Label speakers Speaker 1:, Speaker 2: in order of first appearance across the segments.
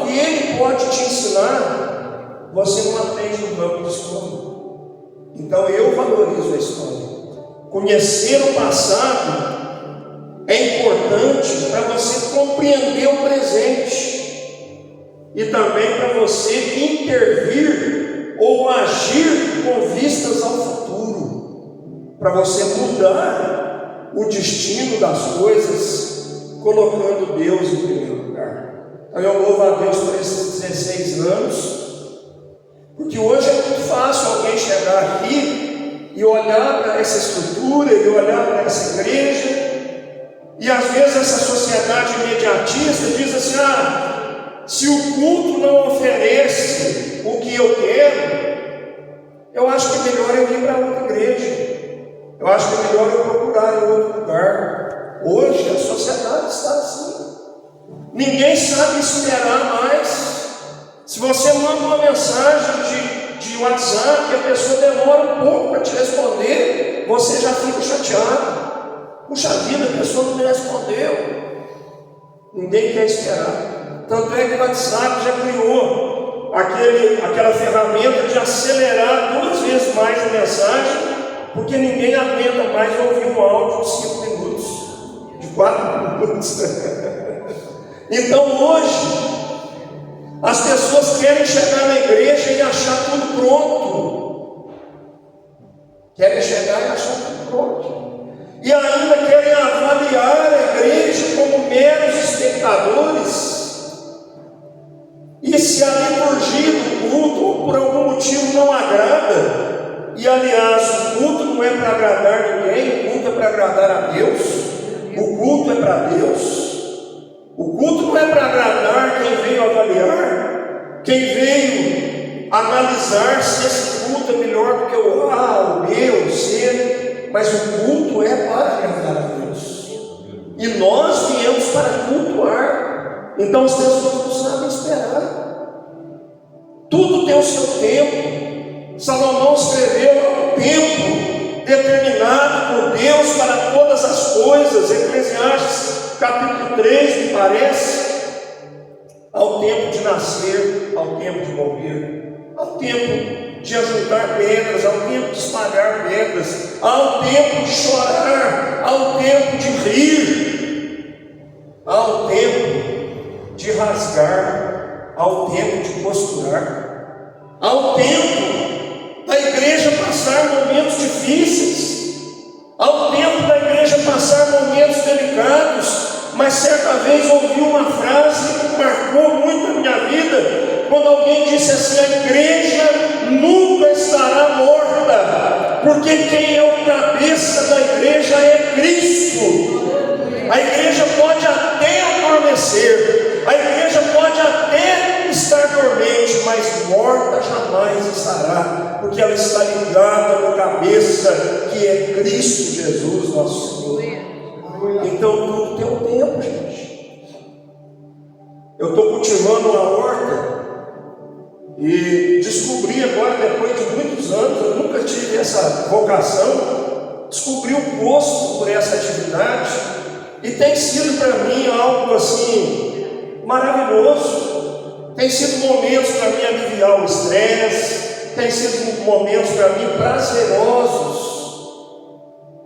Speaker 1: que ele pode te ensinar, você não aprende no banco de escola. Então eu valorizo a história. Conhecer o passado é importante para você compreender o presente e também para você intervir ou agir com vistas ao futuro, para você mudar o destino das coisas, colocando Deus em primeiro lugar. Então eu louvo a Deus por esses 16 anos, porque hoje é muito fácil alguém chegar aqui e olhar para essa estrutura, e olhar para essa igreja, e às vezes essa sociedade imediatista diz assim: se o culto não oferece o que eu quero, eu acho que é melhor eu ir para outra igreja, eu acho que é melhor eu procurar em outro lugar. Hoje a sociedade está assim, ninguém sabe esperar mais. Se você manda uma mensagem de WhatsApp e a pessoa demora um pouco para te responder, você já fica chateado. Puxa vida, a pessoa não me respondeu. Ninguém quer esperar. Tanto é que o WhatsApp já criou aquela ferramenta de acelerar 2 vezes mais a mensagem, porque ninguém aguenta mais ouvir um áudio de 5 minutos, de 4 minutos. Então hoje as pessoas querem chegar na igreja e achar tudo pronto. Querem chegar e achar tudo pronto. E ainda querem avaliar a igreja como meros espectadores. E se a liturgia do culto por algum motivo não agrada, e aliás, o culto não é para agradar ninguém, o culto é para agradar a Deus, o culto é para Deus. O culto não é para agradar quem veio avaliar, quem veio analisar se esse culto é melhor do que o B, o C, mas o culto é para agradar a Deus. E nós viemos para cultuar. Então as pessoas não sabem esperar. Tudo tem o seu tempo. Salomão escreveu um tempo determinado por Deus para todas as coisas. Eclesiastes capítulo 3, me parece. Ao tempo de nascer, ao tempo de morrer, ao tempo de ajuntar pedras, ao tempo de espalhar pedras, ao tempo de chorar, ao tempo de rir, ao tempo de rasgar, ao tempo de costurar, ao tempo da igreja passar momentos difíceis, ao tempo da igreja passar momentos delicados. Mas certa vez ouvi uma frase que marcou muito a minha vida, quando alguém disse assim: a igreja nunca estará morta, porque quem é o cabeça da igreja é Cristo. A igreja pode até adormecer, a igreja pode até estar dormente, mas morta jamais estará, porque ela está ligada no cabeça, que é Cristo Jesus, nosso Senhor. Então tudo tem um tempo, gente. Eu estou cultivando uma horta e descobri agora, depois de muitos anos, eu nunca tive essa vocação, descobri o gosto por essa atividade e tem sido para mim algo assim maravilhoso. Tem sido momentos para mim aliviar o estresse, tem sido momentos para mim prazerosos.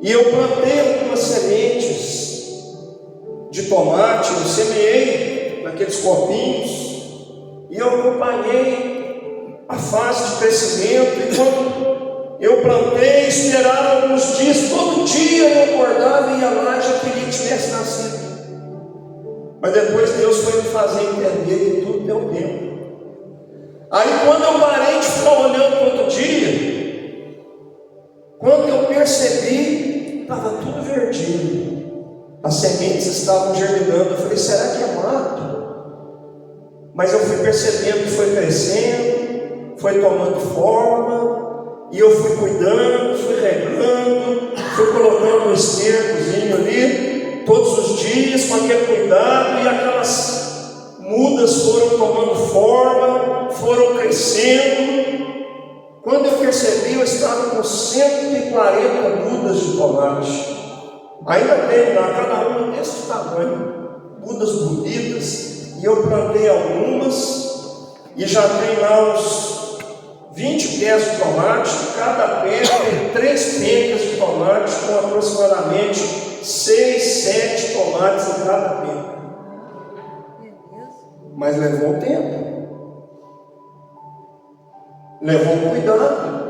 Speaker 1: E eu plantei algumas sementes de tomate, eu semeei naqueles copinhos, e eu acompanhei a fase de crescimento. E quando eu plantei, esperava alguns dias, todo dia eu acordava e ia lá e já queria que tivesse nascido. Mas depois Deus foi me fazer entender que tudo tem um tempo. Aí quando eu parei de ficar olhando todo dia, quando eu percebi, estava tudo verdinho, as sementes estavam germinando. Eu falei: será que é mato? Mas eu fui percebendo que foi crescendo, foi tomando forma, e eu fui cuidando, fui regando, fui colocando um estercozinho ali, todos os dias, com aquele cuidado, e aquelas mudas foram tomando forma, foram crescendo. Quando eu percebi, eu estava com 140 mudas de tomate. Ainda tem lá, cada uma desse tamanho, mudas bonitas. e eu plantei algumas, e já tem lá uns 20 pés de tomate, cada pé tem 3 pencas de tomate, com aproximadamente 6, 7 tomates em cada penca. Mas levou tempo, levou cuidado.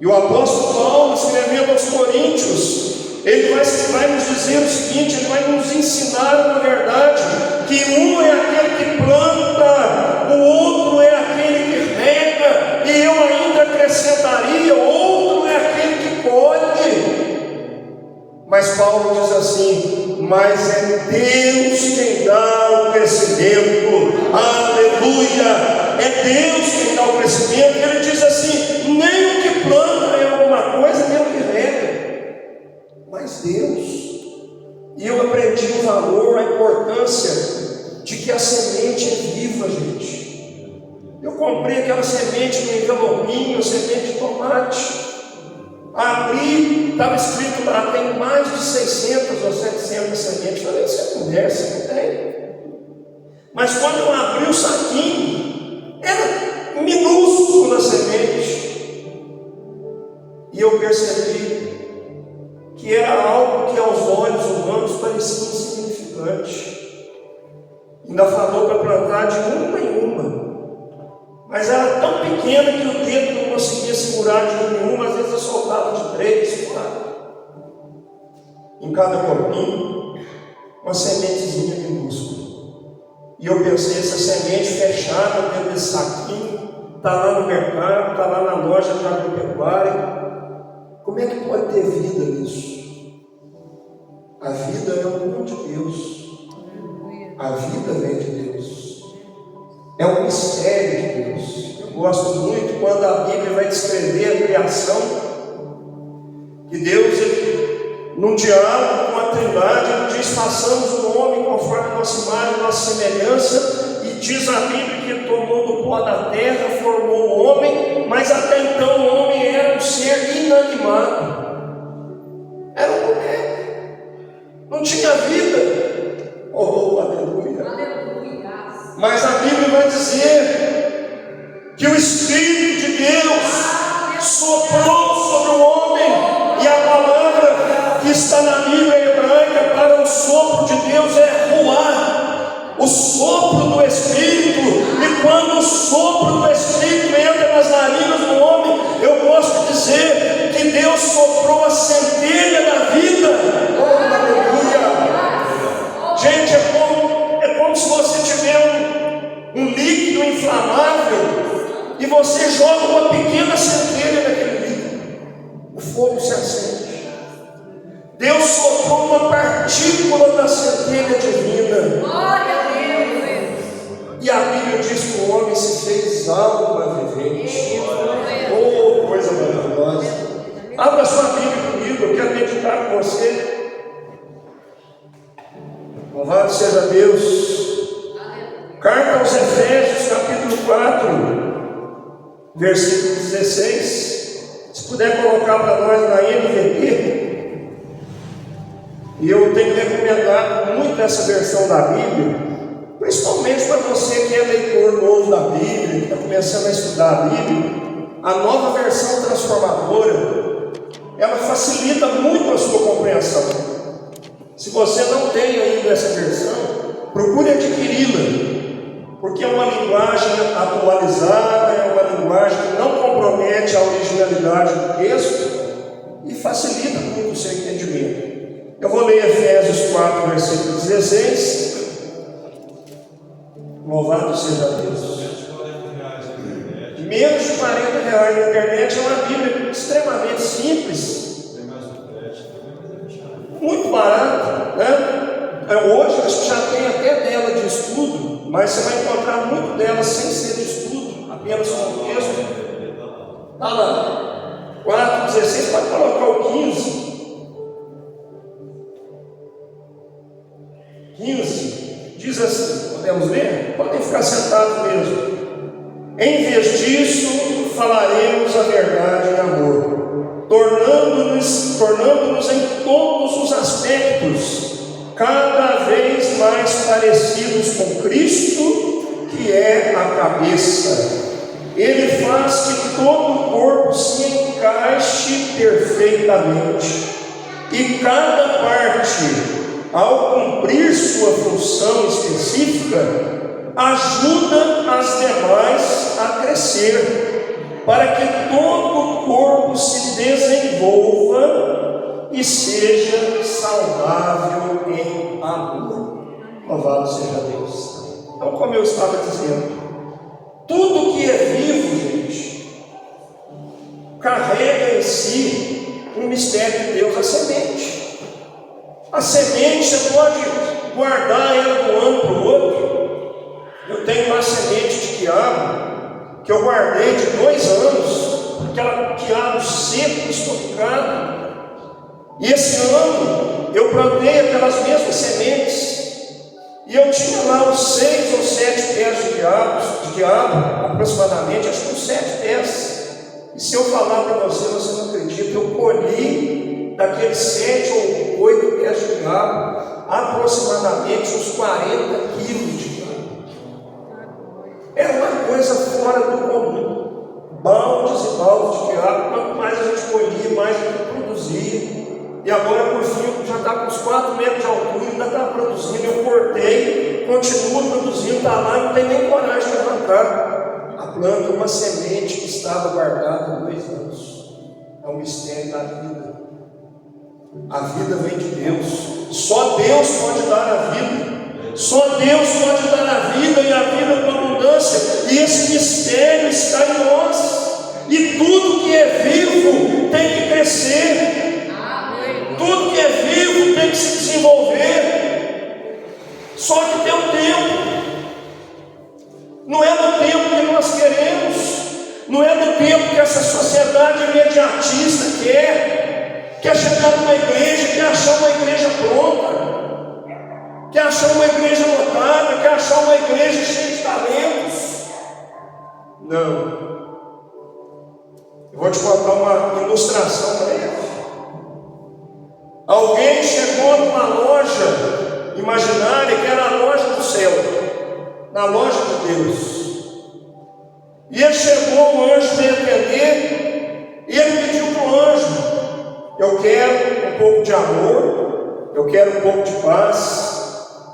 Speaker 1: E o apóstolo Paulo, escrevendo aos Coríntios, ele vai nos dizer o seguinte, ele vai nos ensinar, na verdade, que um é aquele que planta, o outro é aquele que rega, e eu ainda acrescentaria, outro é aquele que colhe. Mas Paulo diz assim: mas é Deus quem dá o crescimento, aleluia, é Deus quem dá o crescimento. Ele diz assim: nem o que planta é alguma coisa, nem o que rega, mas Deus. E eu aprendi o valor, a importância de que a semente é viva, gente. Eu comprei aquela semente no envelopinho, semente de tomate. Abri, estava escrito lá, tem mais de 600 ou 700 sementes. Eu falei, você conversa, não tem. Mas quando eu abri o saquinho, era minúsculo a semente. E eu percebi que era algo que aos olhos humanos parecia insignificante. Ainda falou para plantar de uma em uma. Mas era tão pequena que o dedo não conseguia segurar de uma em uma. Às vezes eu soltava de 3, 4. Em cada copinho, uma sementezinha minúscula. E eu pensei, essa semente fechada dentro desse saquinho, está lá no mercado, está lá na loja de agropecuária. Como é que pode ter vida nisso? A vida é um dom de Deus. A vida vem de Deus. É um mistério de Deus. Eu gosto muito quando a Bíblia vai descrever a criação, que Deus, num diálogo com a Trindade, ele diz: façamos o homem conforme a nossa imagem, a nossa semelhança. E diz a Bíblia que ele tomou do pó da terra, formou o homem, mas até então o homem era um ser inanimado. Era um boneco, não tinha vida. Oh, aleluia. Mas a Bíblia vai dizer que o Espírito de Deus soprou sobre o homem, e a palavra que está na Bíblia hebraica para o sopro de Deus é ruá, o sopro do Espírito. E quando o sopro do Espírito entra nas narinas do homem, eu gosto de dizer que Deus soprou a centelha da vida. Oh, aleluia! Gente, é como se você tiver um líquido inflamável e você joga uma pequena centelha naquele líquido, o fogo se acende. Deus soprou uma partícula da centelha divina. Glória a Deus. E a Bíblia diz que o homem se fez alma vivente. Oh, coisa maravilhosa. Abra sua Bíblia comigo, eu quero meditar com você. Louvado seja Deus. Carta aos Efésios, capítulo 4, versículo 16. Se puder colocar para nós na NVT. E eu tenho recomendado muito essa versão da Bíblia, principalmente para você que é leitor novo da Bíblia, que está começando a estudar a Bíblia. A nova versão transformadora, ela facilita muito a sua compreensão. Se você não tem ainda essa versão, procure adquiri-la, porque é uma linguagem atualizada, é uma linguagem que não compromete a originalidade do texto e facilita muito o seu entendimento. Eu vou ler Efésios 4, versículo 16. Louvado seja Deus. Menos de R$40 na internet. É uma Bíblia extremamente simples, muito barata, né? Hoje acho que já tem até dela de estudo, mas você vai encontrar muito dela sem ser de estudo, apenas com o texto. Está lá, 4,16, pode colocar o 15. 15, diz assim, podemos ler? Podem ficar sentados mesmo. Em vez disso, falaremos a verdade em amor, tornando-nos em todos os aspectos cada vez mais parecidos com Cristo, que é a cabeça. Ele faz que todo o corpo se encaixe perfeitamente, e cada parte, ao cumprir sua função específica, ajuda as demais a crescer, para que todo o corpo se desenvolva e seja saudável em amor. Louvado seja Deus. Então, como eu estava dizendo, tudo que é vivo, gente, carrega em si um mistério de Deus. A semente. A semente você pode guardar ela de um ano para o outro. Eu tenho uma semente de quiabo que eu guardei de 2 anos, aquela quiabo seco, estocado. E esse ano eu plantei aquelas mesmas sementes. E eu tinha lá uns 6 ou 7 pés de quiabo, aproximadamente, acho que uns 7 pés. E se eu falar para você, você não acredita, eu colhi daqueles 7 ou 8 pés de quiabo, aproximadamente uns 40 quilos de quiabo. Era uma coisa fora do comum. Baldes e baldes de quiabo, quanto mais a gente colhia, mais a gente produzia. E agora, por fim, já está com uns 4 metros de altura, ainda está produzindo. Eu cortei, continuo produzindo, está lá, não tem nem coragem de arrancar a planta, uma semente que estava guardada há 2 anos. É um mistério da vida. A vida vem de Deus. Só Deus pode dar a vida. Só Deus pode dar a vida, e a vida com abundância. E esse mistério está em nós. E tudo que é vivo tem que crescer. Tudo que é vivo tem que se desenvolver. Só que tem um tempo. Não é no tempo que nós queremos. Não é no tempo que essa sociedade imediatista quer chegar numa igreja, quer achar uma igreja pronta, quer achar uma igreja lotada, quer achar uma igreja cheia de talentos. Não. Eu vou te contar uma ilustração breve. Alguém chegou numa loja imaginária, que era a loja do céu, na loja de Deus. E ele chegou, o anjo veio atender, e ele pediu para o anjo: eu quero um pouco de amor, eu quero um pouco de paz,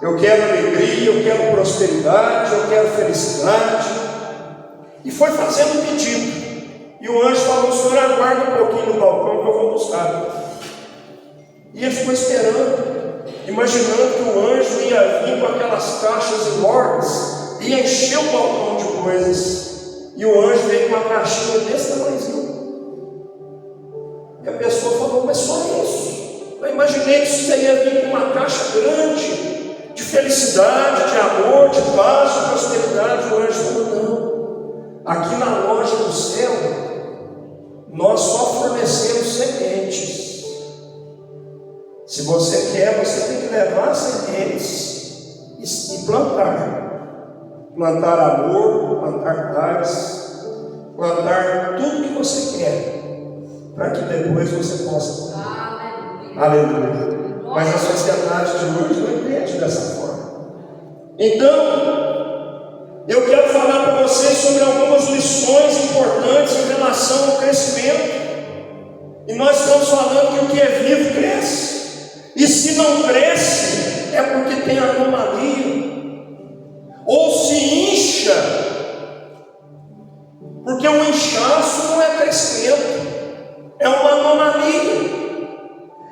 Speaker 1: eu quero alegria, eu quero prosperidade, eu quero felicidade. E foi fazendo um pedido. E o anjo falou: o senhor aguarda um pouquinho no balcão que eu vou buscar. E ele ficou esperando, imaginando que o anjo ia vir com aquelas caixas enormes e encher o balcão de coisas. E o anjo veio com uma caixinha desse tamanhozinho. E a pessoa falou: mas só isso? Eu imaginei que você ia vir com uma caixa grande, de felicidade, de amor, de paz, de prosperidade. O anjo falou: não. Aqui na loja do céu, nós só fornecemos sementes. Se você quer, você tem que levar sementes e plantar. Plantar amor, plantar paz, plantar tudo que você quer, para que depois você possa comer. Aleluia. Mas a sociedade de hoje não entende dessa forma. Então, eu quero falar para vocês sobre algumas lições importantes em relação ao crescimento. E nós estamos falando que o que é vivo cresce. E se não cresce, é porque tem anomalia. Ou se incha, porque o inchaço não é crescimento, é uma anomalia.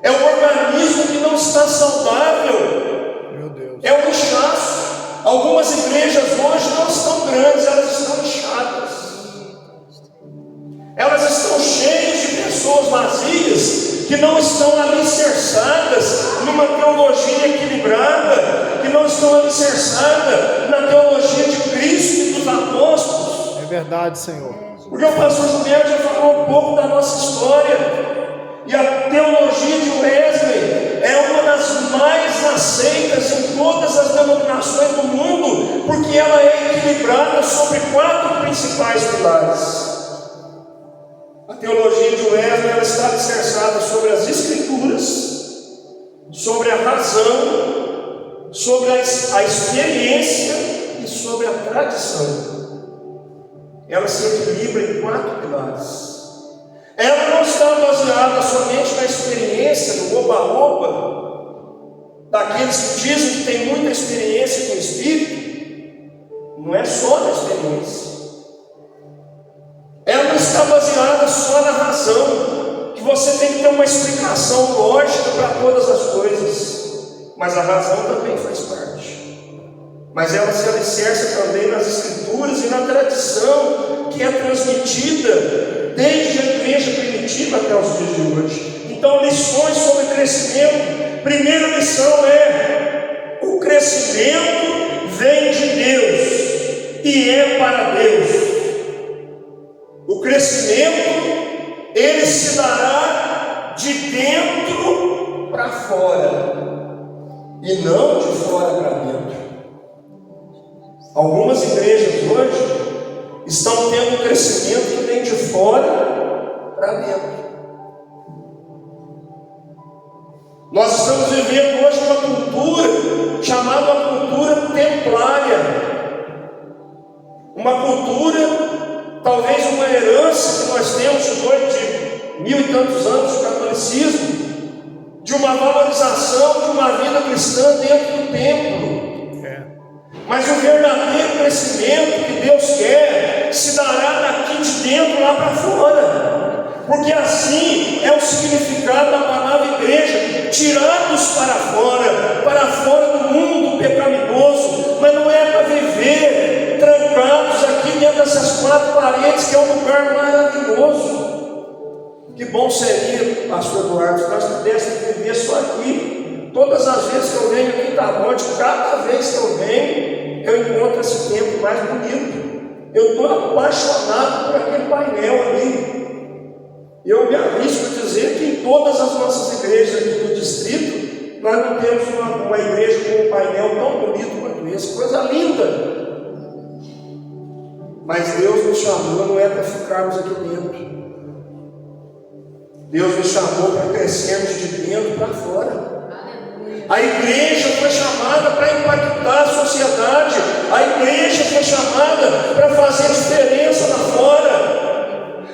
Speaker 1: É um organismo que não está saudável. Meu Deus. É um inchaço. Algumas igrejas hoje não estão grandes, elas estão inchadas. Elas estão cheias de pessoas vazias, que não estão alicerçadas numa teologia equilibrada, que não estão alicerçadas na teologia de Cristo e dos apóstolos.
Speaker 2: É verdade, Senhor.
Speaker 1: Porque o pastor Gilberto já falou um pouco da nossa história. E a teologia de Wesley é uma das mais aceitas em todas as denominações do mundo, porque ela é equilibrada sobre 4 principais pilares. A teologia de Wesley ela está alicerçada sobre as Escrituras, sobre a razão, sobre a experiência e sobre a tradição. Ela se equilibra em 4 pilares. Ela não está baseada somente na experiência, no oba-oba, daqueles que dizem que têm muita experiência com o Espírito. Não é só na experiência. Ela não está baseada só na razão, que você tem que ter uma explicação lógica para todas as coisas, mas a razão também faz parte. Mas ela se alicerça também nas Escrituras e na tradição que é transmitida desde a igreja primitiva até os dias de hoje. Então, lições sobre crescimento. Primeira lição é: o crescimento vem de Deus e é para Deus. O crescimento, ele se dará de dentro para fora e não de fora para dentro. Algumas igrejas hoje estão tendo um crescimento que vem de fora para dentro. Nós estamos vivendo hoje uma cultura chamada cultura templária, uma cultura, talvez uma herança que nós temos de 1000 e tantos anos de catolicismo, de uma valorização de uma vida cristã dentro do templo. Mas o verdadeiro crescimento que Deus quer se dará daqui de dentro lá para fora, porque assim é o significado da palavra igreja: tirados para fora do mundo pecaminoso. Mas não é para viver trancados aqui dentro dessas 4 paredes, que é um lugar maravilhoso. Que bom seria, pastor Eduardo, se nós pudéssemos viver só aqui. Todas as vezes que eu venho aqui em Tamonte, cada vez que eu venho, eu encontro esse templo mais bonito. Eu estou apaixonado por aquele painel ali. Eu me arrisco a dizer que em todas as nossas igrejas aqui do distrito, nós não temos uma igreja com um painel tão bonito quanto esse. Coisa linda. Mas Deus nos chamou não é para ficarmos aqui dentro. Deus nos chamou para crescermos de dentro para fora. A igreja foi chamada para impactar a sociedade. A igreja foi chamada para fazer diferença lá fora,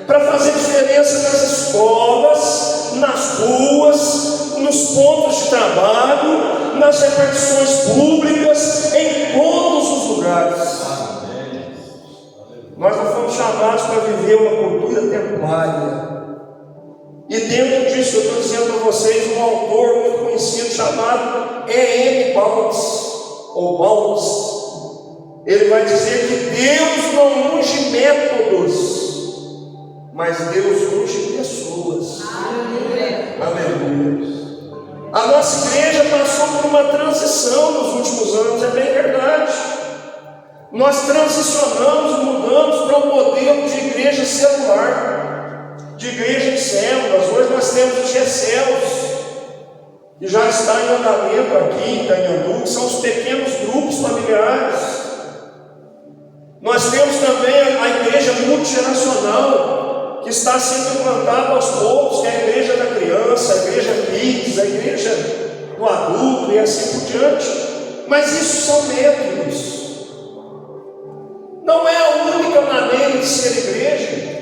Speaker 1: para fazer diferença nas escolas, nas ruas, nos pontos de trabalho, nas repartições públicas, em todos os lugares. Nós não fomos chamados para viver uma cultura templária. E dentro disso, eu estou dizendo para vocês um autor muito conhecido chamado E.M. Bounds. Ele vai dizer que Deus não unge métodos, mas Deus unge pessoas. Aleluia. A nossa igreja passou por uma transição nos últimos anos, é bem verdade. Nós transicionamos, mudamos para um modelo de igreja celular, de igreja em células. Hoje nós temos os G-Celos, que já está em andamento aqui em Canhandu, que são os pequenos grupos familiares. Nós temos também a igreja multigeracional, que está sendo implantada aos poucos, que é a igreja da criança, a igreja kids, a igreja do adulto e assim por diante. Mas isso são métodos. Não é a única maneira de ser igreja.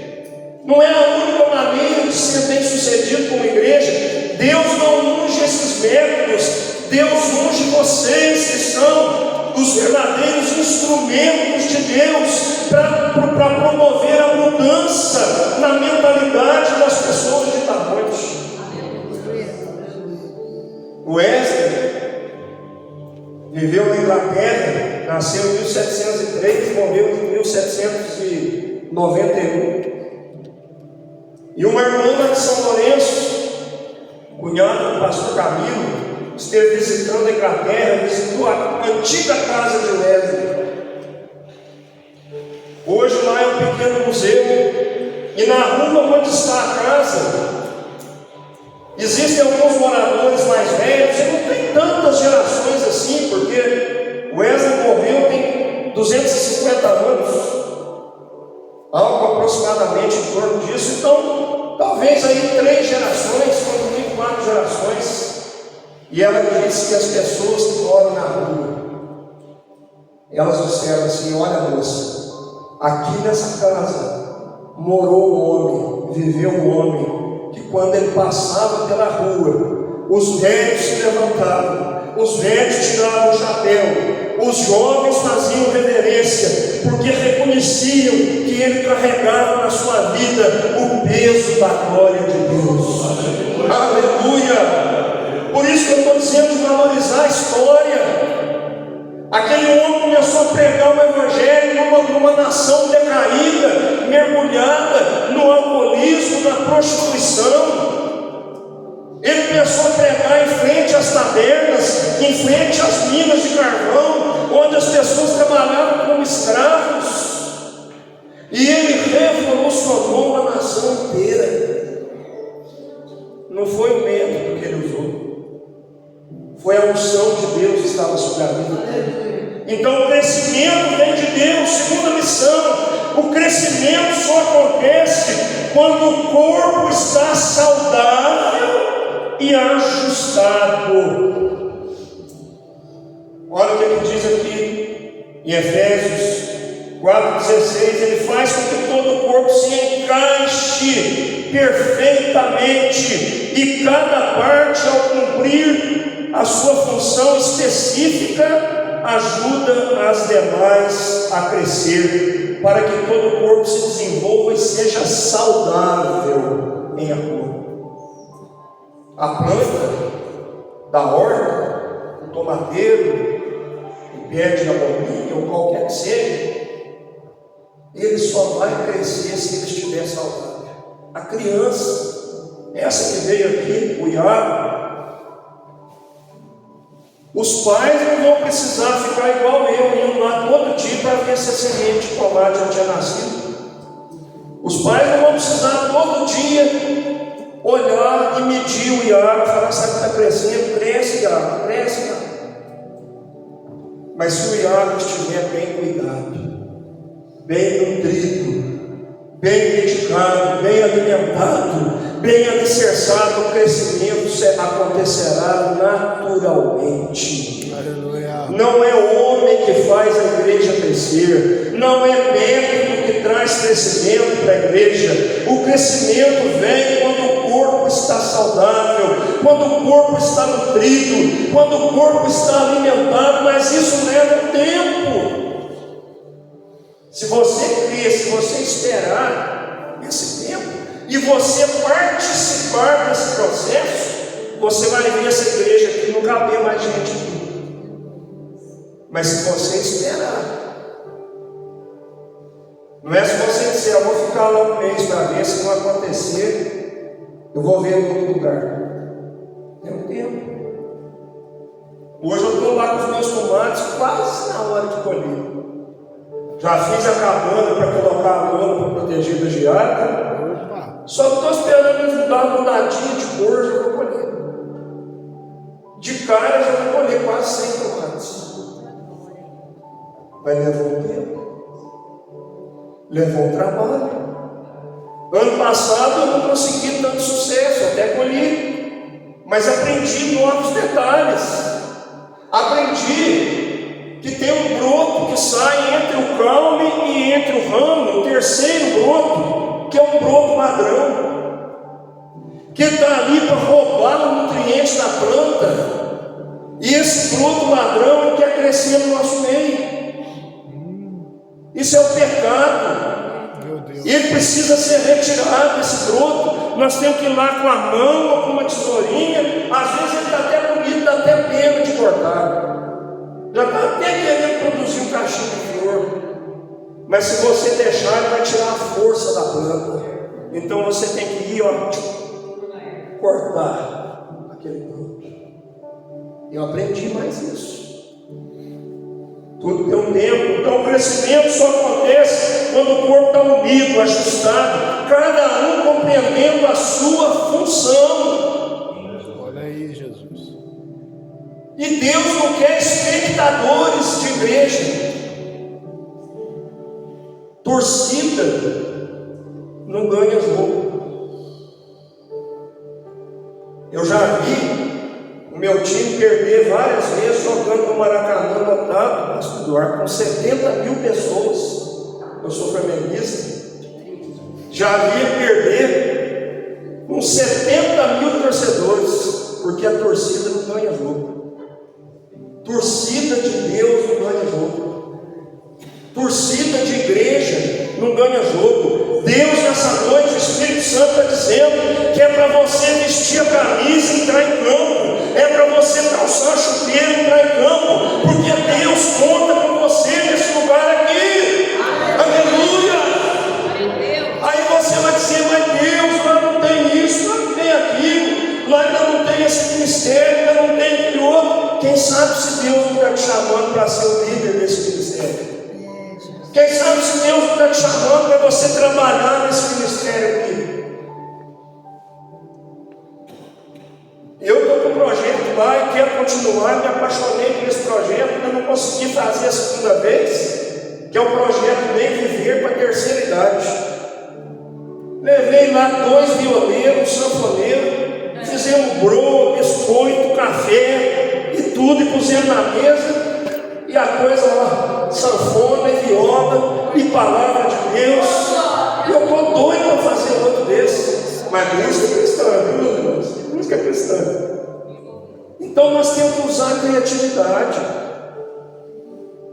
Speaker 1: Não é a única maneira de ser bem sucedido como igreja. Deus não unge esses métodos. Deus unge vocês, que são os verdadeiros instrumentos de Deus para promover a mudança na mentalidade das pessoas de Tamonte. O Wesley viveu na Inglaterra, nasceu em 1703, morreu em 1791. E uma irmã de São Lourenço, cunhada do pastor Camilo, esteve visitando a Inglaterra, visitou a antiga casa de Wesley. Hoje lá é um pequeno museu, e na rua onde está a casa, existem alguns moradores mais velhos, e não tem tantas gerações assim, porque Wesley morreu tem 250 anos. Algo aproximadamente em torno disso. Então, talvez aí 3 gerações, quando muito 4 gerações. E ela disse que as pessoas que moram na rua, elas observam assim: olha, moça, aqui nessa casa morou um homem, viveu um homem, que quando ele passava pela rua, os velhos se levantavam, os velhos tiravam o chapéu, os jovens faziam reverência, porque reconheciam que ele carregava na sua vida o peso da glória de Deus. Aleluia! Por isso que eu estou dizendo de valorizar a história. Aquele homem começou a pregar o Evangelho numa nação decaída, mergulhada no alcoolismo, na prostituição. Ele começou a pregar em frente às tabernas, em frente às minas de carvão, onde as pessoas trabalhavam como escravos. E ele revolucionou a nação inteira. Não foi o método que ele usou, foi a unção de Deus que estava sobre a vida dele. Então o crescimento vem de Deus. Segunda lição: o crescimento só acontece quando o corpo está saudável e ajustado. Olha o que ele diz aqui em Efésios 4,16: ele faz com que todo o corpo se encaixe perfeitamente, e cada parte, ao cumprir a sua função específica, ajuda as demais a crescer, para que todo o corpo se desenvolva e seja saudável em acordo. A planta da horta, o tomateiro, o pé de abobrinha ou qualquer que seja, ele só vai crescer se ele estiver saudável. A criança, essa que veio aqui, o Iago, os pais não vão precisar ficar igual eu, indo lá todo dia para ver se a semente de tomate já tinha nascido. Os pais não vão precisar todo dia olhar e medir o Iago, falar: sabe que está crescendo? Cresce, Iago, cresce, Iago. Mas se o Iago estiver bem cuidado, bem nutrido, bem dedicado, bem alimentado, bem alicerçado, o crescimento acontecerá naturalmente.
Speaker 2: Aleluia.
Speaker 1: Não é o homem que faz a igreja crescer, não é método que traz crescimento para a igreja. O crescimento vem quando o corpo está saudável, quando o corpo está nutrido, quando o corpo está alimentado, mas isso leva tempo. Se você crer, se você esperar esse tempo e você participar desse processo, você vai ver essa igreja aqui não caber mais gente aqui. Mas se você esperar, não é se você disser: eu vou ficar lá um mês para ver, se não acontecer, eu vou ver em outro lugar. É um tempo. Hoje eu estou lá com os meus tomates quase na hora de colher. Já fiz a cabana para colocar a lona para proteger da geada. Só estou esperando eles dar uma mudadinha de cor, já vou colher. De cara já vou colher quase 100 tomates. Vai levar um tempo. Levou um trabalho. Ano passado eu não consegui tanto sucesso, até colhi. Mas aprendi novos detalhes. Aprendi que tem um broto que sai entre o caule e entre o ramo, o terceiro broto, que é um broto ladrão, que está ali para roubar o nutriente da planta, e esse broto ladrão quer crescer no nosso meio. Isso é o pecado. Ele precisa ser retirado, esse broto. Nós temos que ir lá com a mão ou com uma tesourinha. Às vezes ele está até bonito, dá até pena de cortar. Já está até querendo produzir um cachinho de flor. Mas se você deixar, ele vai tirar a força da planta. Então você tem que ir, cortar aquele broto. Eu aprendi mais isso. Tudo tem um tempo. Então o crescimento só acontece quando o corpo está unido, ajustado, cada um compreendendo a sua função.
Speaker 2: Olha aí, Jesus.
Speaker 1: E Deus não quer espectadores de igreja. Torcida não ganha jogo. Eu já vi um meu time perder várias vezes jogando no Maracanã lotado, Pastor Eduardo, com 70 mil pessoas. Eu sou flamenguista. Já havia perder com 70 mil torcedores, porque a torcida não ganha jogo. Torcida de Deus não ganha jogo. Torcida de igreja não ganha jogo. Deus nessa noite, o Espírito Santo está dizendo que é para você vestir a camisa e entrar em campo, é para você calçar a chuteira e entrar em campo, porque Deus conta com você nesse lugar aqui. Aleluia! Aí você vai dizer, mas Deus, lá não tem isso, lá não tem aquilo, lá ainda não tem esse ministério, ainda não tem aquele outro. Quem sabe se Deus não está te chamando para ser o líder desse ministério? Quem sabe se Deus não está te chamando para você trabalhar nesse ministério aqui? Eu estou com um projeto lá e quero continuar, me apaixonei por esse projeto, ainda não consegui fazer a segunda vez, que é o projeto Bem Viver para a terceira idade. Levei lá 2 violeiros, sanfoneiro, fizemos broa, biscoito, café e tudo, e pusemos na mesa. E a coisa lá, sanfona e viola e palavra de Deus. E eu estou doido para fazer outro desses. Mas música cristã, viu, irmãos? Música cristã. Então nós temos que usar a criatividade.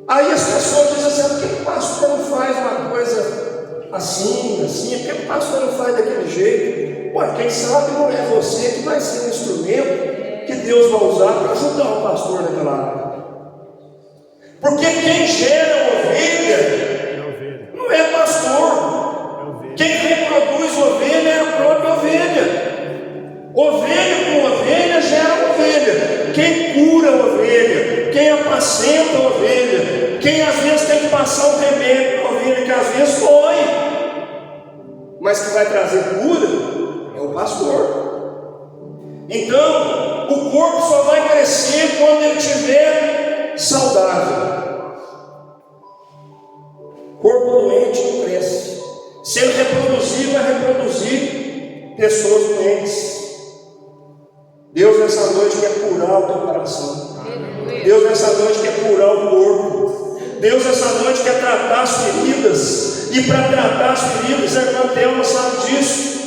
Speaker 1: Aí as pessoas dizem assim, por que o pastor não faz uma coisa assim, assim? Por que o pastor não faz daquele jeito? Ué, quem sabe não é você que vai ser um instrumento que Deus vai usar para ajudar o pastor naquela área. Porque quem gera ovelha não é pastor. Quem reproduz ovelha é a própria ovelha. Ovelha com ovelha gera ovelha. Quem cura a ovelha, quem apacenta a ovelha, quem às vezes tem que passar um remédio para a ovelha que às vezes dói, mas que vai trazer cura, é o pastor. Então, o corpo só vai crescer quando ele estiver saudável. Corpo doente não cresce. Se ele reproduzir, vai reproduzir pessoas doentes. Deus nessa noite quer curar o teu coração. Deus nessa noite quer curar o corpo. Deus nessa noite quer tratar as feridas. E para tratar as feridas, a irmã Thelma sabe disso.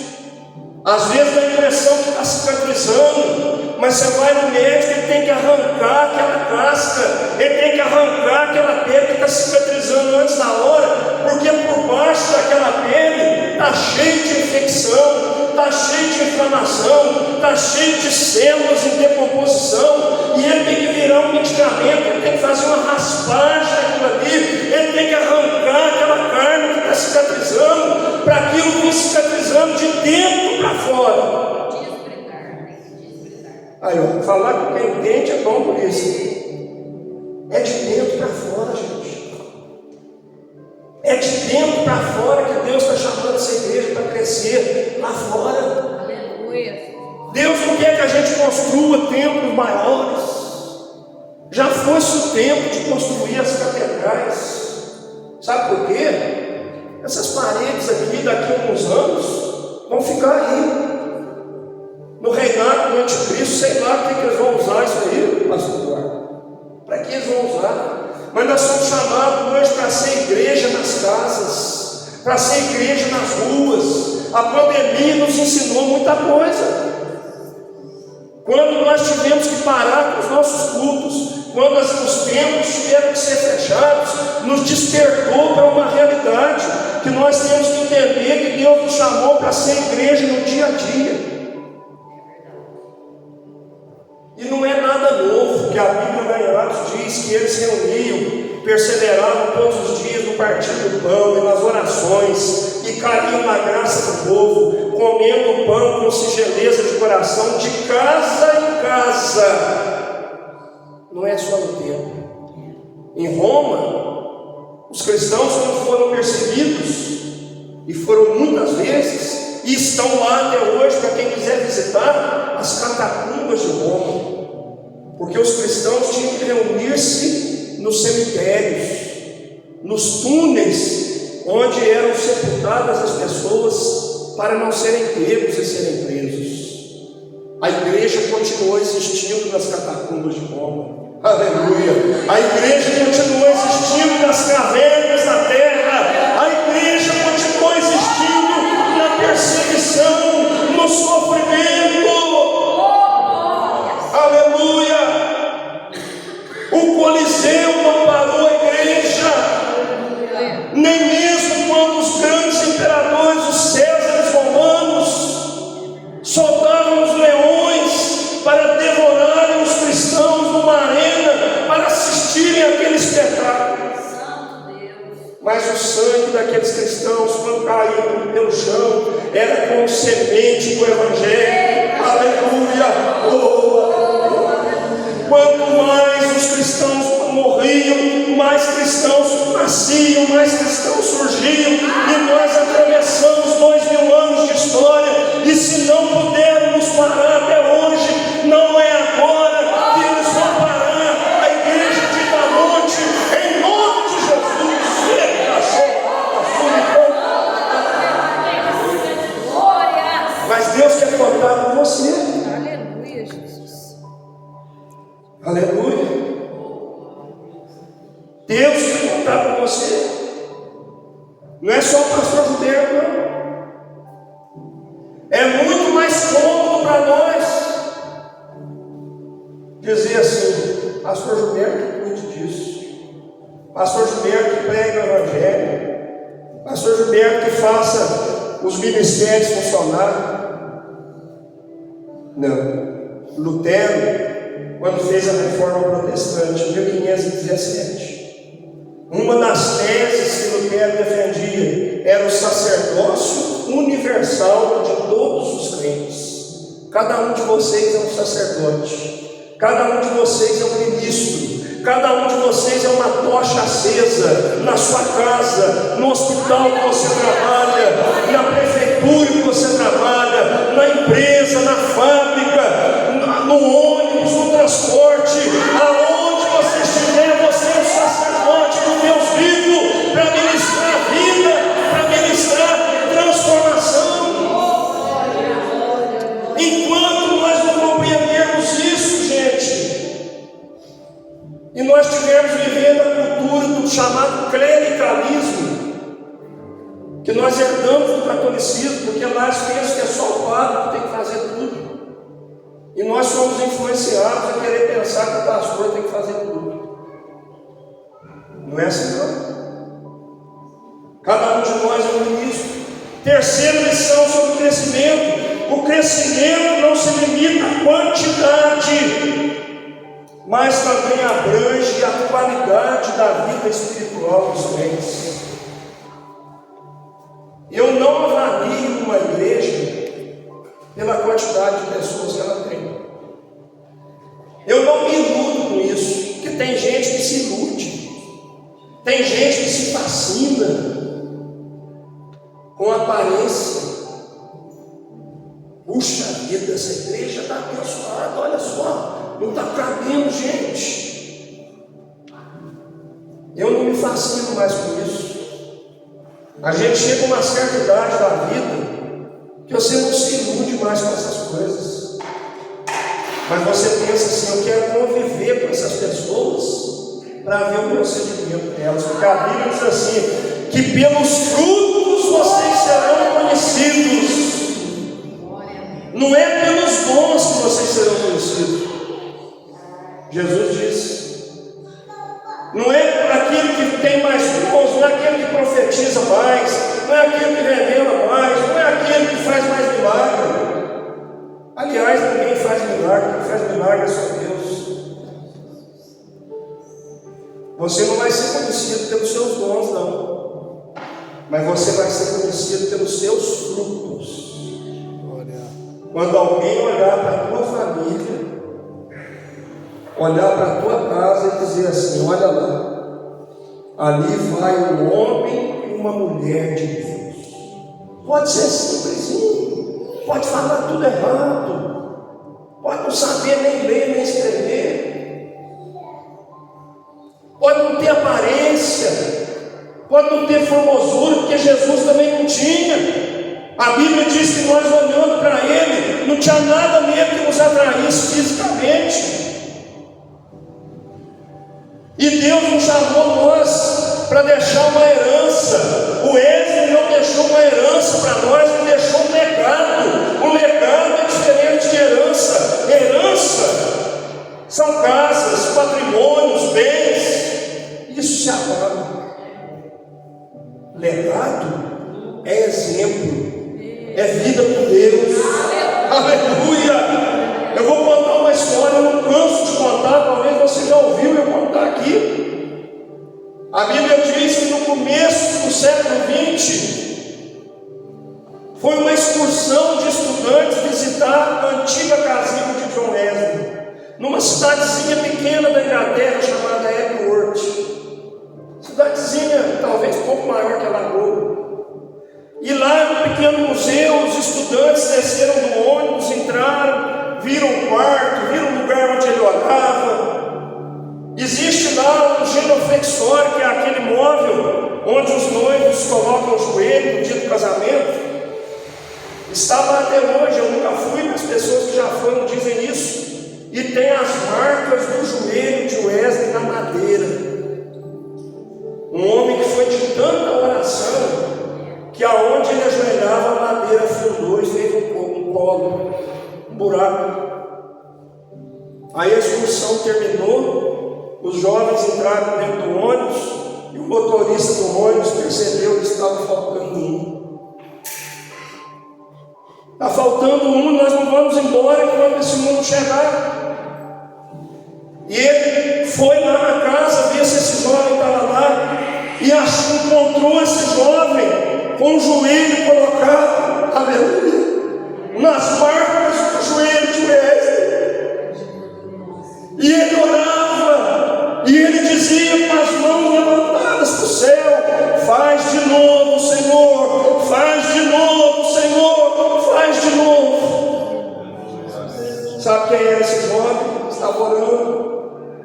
Speaker 1: Às vezes dá a impressão que está cicatrizando, mas você vai no médico, ele tem que arrancar aquela casca, ele tem que arrancar aquela pele que está cicatrizando antes da hora, porque por baixo daquela pele está cheio de infecção, está cheio de inflamação, está cheio de células em decomposição, e ele tem que virar um medicamento, ele tem que fazer uma raspagem daquilo ali, ele tem que arrancar aquela carne que está cicatrizando, para aquilo vir cicatrizando de dentro para fora. Aí, ó, falar com quem entende é bom por isso. É de dentro para fora, gente. É de dentro para fora que Deus está chamando essa igreja para crescer lá fora. Aleluia. Deus não quer que a gente construa templos maiores. Já fosse o tempo de construir as catedrais. Sabe por quê? Essas paredes aqui, daqui a alguns anos, vão ficar aí. No reinado do anticristo, sei lá o que eles vão usar isso aí, pastor Eduardo. Para que eles vão usar? Mas nós somos chamados hoje para ser igreja nas casas, para ser igreja nas ruas. A pandemia nos ensinou muita coisa. Quando nós tivemos que parar com os nossos cultos, quando os templos tiveram que ser fechados, nos despertou para uma realidade que nós temos que entender que Deus nos chamou para ser igreja no dia a dia. E não é nada novo, que a Bíblia em Atos diz que eles se reuniam, perseveravam todos os dias no partir do pão e nas orações, e caíam na graça do povo, comendo o pão com singeleza de coração, de casa em casa. Não é só no templo. Em Roma, os cristãos, quando foram perseguidos, e foram muitas vezes, e estão lá até hoje, para quem quiser visitar, as catacumbas de Roma. Porque os cristãos tinham que reunir-se nos cemitérios, nos túneis, onde eram sepultadas as pessoas, para não serem pegos e serem presos. A igreja continuou existindo nas catacumbas de Roma. Aleluia! A igreja continuou existindo nas cavernas da terra. A igreja continuou existindo na perseguição, no sofrimento. Aleluia! O Coliseu não parou a igreja, nem mesmo quando os grandes imperadores, os Césares romanos, soltavam os leões para devorarem os cristãos numa arena, para assistirem àquele espetáculo. Mas o sangue daqueles cristãos, quando caía pelo chão, era como semente do Evangelho. Aleluia! Oh! Quanto mais os cristãos morriam, mais cristãos nasciam, mais cristãos surgiam, e nós atravessamos 2000 anos de história, e se não pudermos parar até hoje, não é agora que eles vão parar a igreja de Damonte, em nome de Jesus. Mas Deus quer contar com você.
Speaker 2: Aleluia, Jesus.
Speaker 1: Aleluia. Deus quer contar com você. Não é só o pastor Gilberto, não. É muito mais cômodo para nós dizer assim: pastor Gilberto, cuide disso. Pastor Gilberto, que pregue o Evangelho. Pastor Gilberto, que faça os ministérios funcionarem. Não. Lutero, quando fez a reforma protestante, em 1517, uma das teses que Lutero defendia era o sacerdócio universal de todos os crentes. Cada um de vocês é um sacerdote, cada um de vocês é um ministro, cada um de vocês é uma tocha acesa na sua casa, no hospital que você trabalha, na prefeitura que você trabalha, na empresa, na fábrica, no ônibus, no transporte, aonde você estiver, você é um sacerdote do Deus vivo, para ministrar vida, para ministrar transformação. Enquanto nós não compreendermos isso, gente, e nós estivermos vivendo a cultura do chamado clericalismo, que nós herdamos do catolicismo, porque lá eles pensam que é só o padre que tem que fazer tudo. E nós somos influenciados a querer pensar que o pastor tem que fazer tudo. Não é assim, não? Cada um de nós é um ministro. Terceira lição sobre o crescimento: o crescimento não se limita à quantidade, mas também abrange a qualidade da vida espiritual dos crentes. Eu não avalio uma igreja pela quantidade de pessoas que ela tem. Eu não me iludo com isso, porque tem gente que se ilude, tem gente que se fascina com a aparência. Puxa vida, essa igreja está abençoada, olha só, não está cabendo gente. Eu não me fascino mais com isso. A gente chega a uma certa idade da vida que você não se ilude mais com essas coisas, mas você pensa assim: eu quero conviver com essas pessoas para ver o procedimento delas, porque a Bíblia diz assim: que pelos frutos vocês serão conhecidos. Não é pelos dons que vocês serão conhecidos. Jesus disse: não é aquele que tem mais dons, não é aquele que profetiza mais, não é aquele que revela mais, não é aquele que faz mais milagre. Aliás, ninguém faz milagre, quem faz milagre é só Deus. Você não vai ser conhecido pelos seus dons, não, mas você vai ser conhecido pelos seus frutos. Quando alguém olhar para a tua família, olhar para a tua casa e dizer assim: olha lá, ali vai um homem e uma mulher de Deus. Pode ser simplesinho, pode falar tudo errado, pode não saber nem ler nem escrever, pode não ter aparência, pode não ter formosura, porque Jesus também não tinha. A Bíblia diz que nós, olhando para Ele, não tinha nada nele que nos atraísse fisicamente. E Deus nos chamou nós para deixar uma herança. O Wesley não deixou uma herança para nós, ele deixou um legado. O legado é diferente de herança. Herança são casas, patrimônios, bens. Isso se acaba. Legado é exemplo, é vida com Deus. Aleluia! Eu vou contar uma história, eu não canso de contar, talvez você já ouviu eu contar aqui. A Bíblia diz que no começo do século XX foi uma excursão de estudantes visitar a antiga casinha de John Wesley, numa cidadezinha pequena da Inglaterra chamada Epworth. Cidadezinha talvez um pouco maior que Alagoas. E lá no pequeno museu, os estudantes desceram do ônibus, entraram, viram o quarto, viram o lugar onde ele orava. Existe lá um genuflexório, que é aquele móvel onde os noivos colocam o joelho no dia do casamento. Está lá até hoje, eu nunca fui, mas pessoas que já foram dizem isso. E tem as marcas do joelho de Wesley na madeira. Um homem que foi de tanta oração que aonde ele ajoelhava a madeira afundou e fez um colo, um buraco. Aí a excursão terminou, os jovens entraram dentro do ônibus e o motorista do ônibus percebeu que estava faltando um. Está faltando um, nós não vamos embora enquanto esse mundo chegar. E ele foi lá na casa ver se esse jovem estava lá e encontrou esse jovem com o joelho colocado, aleluia, nas marcas do joelho de Wesley. E ele orava, e ele dizia com as mãos levantadas para o céu: faz de novo, Senhor, faz de novo, Senhor, faz de novo. Sabe quem era esse jovem que estava orando?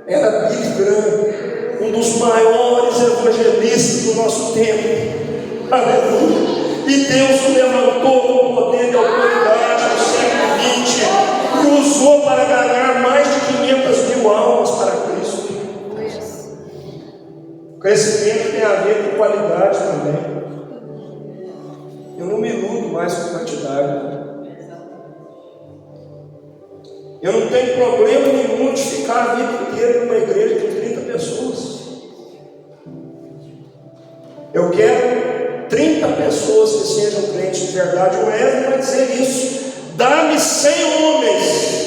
Speaker 1: Era Billy Graham, um dos maiores evangelistas do nosso tempo. Aleluia. E Deus o levantou com poder e autoridade no século XX e usou para ganhar mais de 500 mil almas para Cristo. O crescimento tem a ver com qualidade também. Eu não me iludo mais com quantidade. Eu não tenho problema nenhum de ficar a vida inteira numa igreja de 30 pessoas. Eu quero 30 pessoas que sejam crentes de verdade. O Wesley vai dizer isso: dá-me 100 homens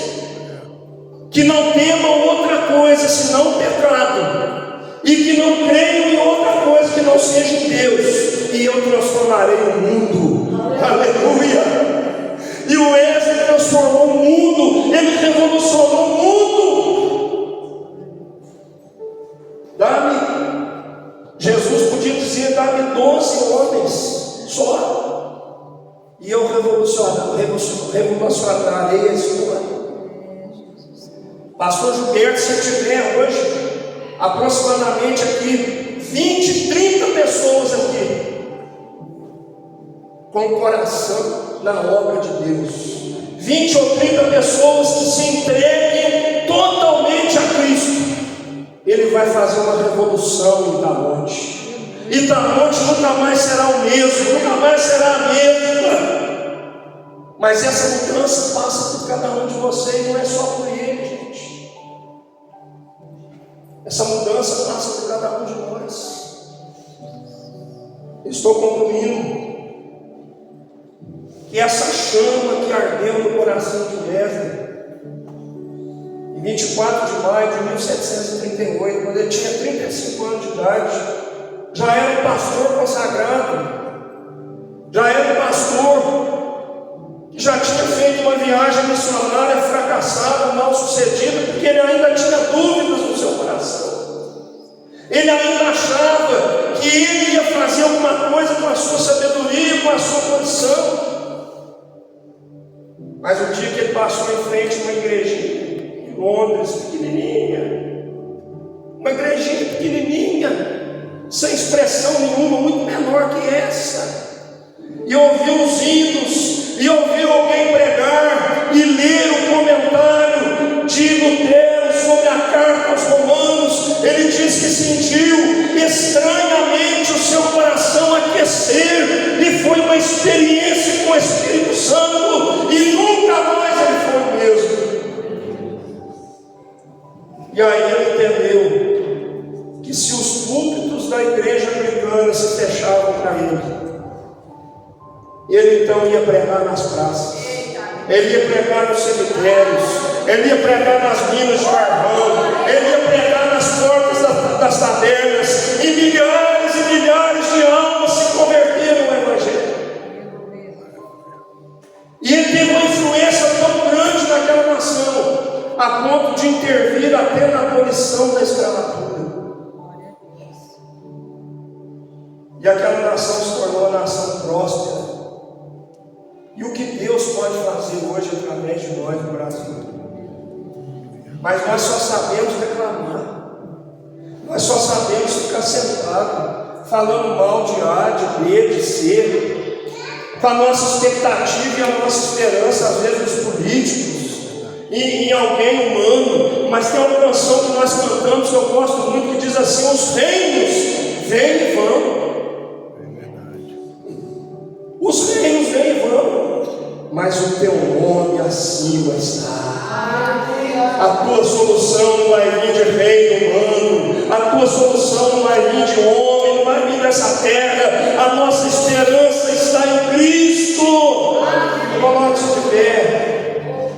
Speaker 1: que não temam outra coisa senão o pecado, e que não creiam em outra coisa que não seja em Deus, e eu transformarei o mundo. Aleluia! E o Wesley transformou o mundo, ele revolucionou o mundo. Dá-me, Jesus podia dizer: dá-me 12 homens só, e eu revolucionarei a história. Pastor Gilberto, se tiver hoje aproximadamente aqui 20, 30 pessoas aqui com o coração na obra de Deus, 20 ou 30 pessoas que se entreguem totalmente a Cristo, Ele vai fazer uma revolução em Itamonte. Itamonte nunca mais será o mesmo, nunca mais será a mesma. Mas essa mudança passa por cada um de vocês, não é só por ele, gente. Essa mudança passa por cada um de nós. Estou concluindo que essa chama que ardeu no coração de Wesley, em 24 de maio de 1738, quando ele tinha 35 anos de idade, já era um pastor consagrado, já era um pastor que já tinha feito uma viagem missionária fracassada, mal sucedida, porque ele ainda tinha dúvidas no seu coração. Ele ainda achava que ele ia fazer alguma coisa com a sua sabedoria, com a sua condição. Mas o dia que ele passou em frente a uma igrejinha em Londres, pequenininha, uma igrejinha pequenininha, sem expressão nenhuma, muito menor que essa, e ouviu os hinos E aí ele entendeu que se os púlpitos da igreja anglicana se fechavam para ele então ia pregar nas praças, ele ia pregar nos cemitérios, ele ia pregar nas minas de carvão, ele ia pregar nas portas das tabernas, e milhares de almas se converteram ao Evangelho. E ele teve uma influência tão grande naquela nação, a ponto de intervir até na abolição da escravatura. E aquela nação se tornou uma nação próspera. E o que Deus pode fazer hoje através de nós no Brasil? Mas nós só sabemos reclamar, nós só sabemos ficar sentado, falando mal de A, de B, de C, com a nossa expectativa e a nossa esperança, às vezes, nos políticos, e em alguém humano. Mas tem uma canção que nós cantamos que eu gosto muito, que diz assim: os reinos vêm e vão. Os reinos vêm e vão, mas o teu nome acima está. A tua solução não vai vir de reino humano, a tua solução não vai vir de homem, não vai vir dessa terra. A nossa esperança está em Cristo. Coloque-se de pé,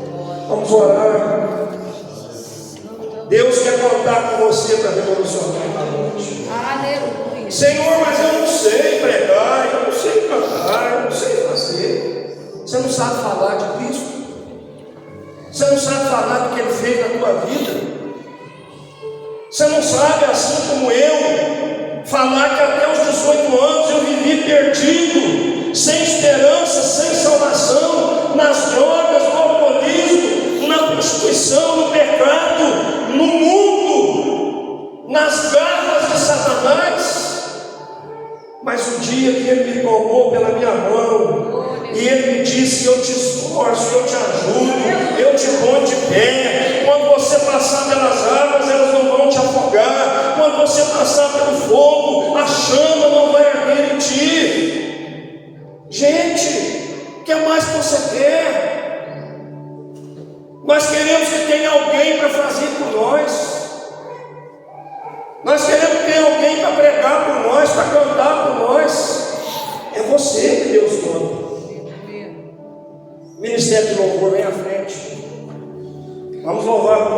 Speaker 1: vamos orar. Deus quer contar com você para revolucionar a noite.
Speaker 2: Aleluia.
Speaker 1: Senhor, mas eu não sei pregar, eu não sei cantar, eu não sei fazer. Você não sabe falar de Cristo? Você não sabe falar do que Ele fez na tua vida? Você não sabe, assim como eu, falar que até os 18 anos eu vivi perdido, sem esperança, sem salvação, nas drogas, no alcoolismo, na prostituição, no pecado, no mundo, nas garras de Satanás. Mas o dia que Ele me tomou pela minha mão, e Ele me disse: eu te esforço, eu te ajudo, eu te ponho de pé. Quando você passar pelas águas, elas não vão te afogar. Quando você passar pelo fogo, a chama não vai arder em ti. Gente, o que mais que você quer? Nós queremos que tenha alguém para fazer por nós.